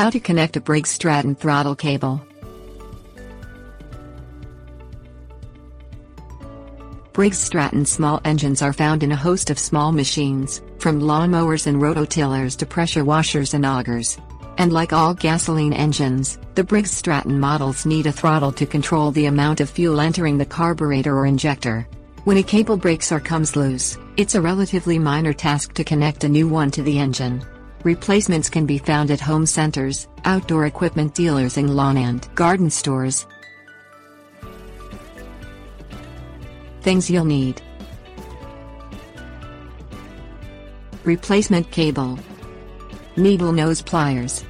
How to connect a Briggs Stratton throttle cable. Briggs Stratton small engines are found in a host of small machines, from lawnmowers and rototillers to pressure washers and augers. And like all gasoline engines, the Briggs Stratton models need a throttle to control the amount of fuel entering the carburetor or injector. When a cable breaks or comes loose, it's a relatively minor task to connect a new one to the engine. Replacements can be found at home centers, outdoor equipment dealers and lawn and garden stores. Things you'll need: replacement cable, needle nose pliers.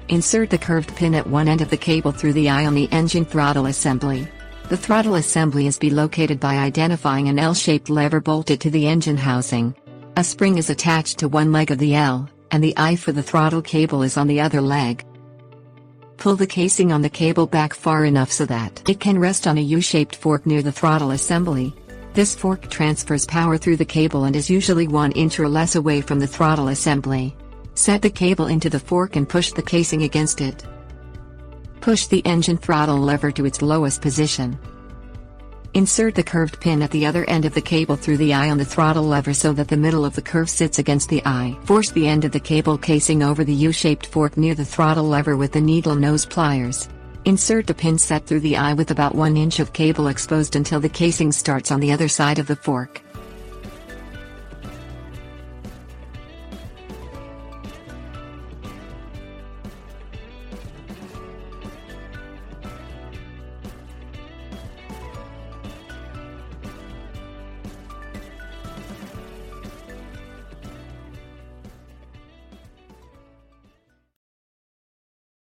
Insert the curved pin at one end of the cable through the eye on the engine throttle assembly. The throttle assembly is located by identifying an L-shaped lever bolted to the engine housing. A spring is attached to one leg of the L, and the eye for the throttle cable is on the other leg. Pull the casing on the cable back far enough so that it can rest on a U-shaped fork near the throttle assembly. This fork transfers power through the cable and is usually 1 inch or less away from the throttle assembly. Set the cable into the fork and push the casing against it. Push the engine throttle lever to its lowest position. Insert the curved pin at the other end of the cable through the eye on the throttle lever so that the middle of the curve sits against the eye. Force the end of the cable casing over the U-shaped fork near the throttle lever with the needle nose pliers. Insert the pin set through the eye with about 1 inch of cable exposed until the casing starts on the other side of the fork.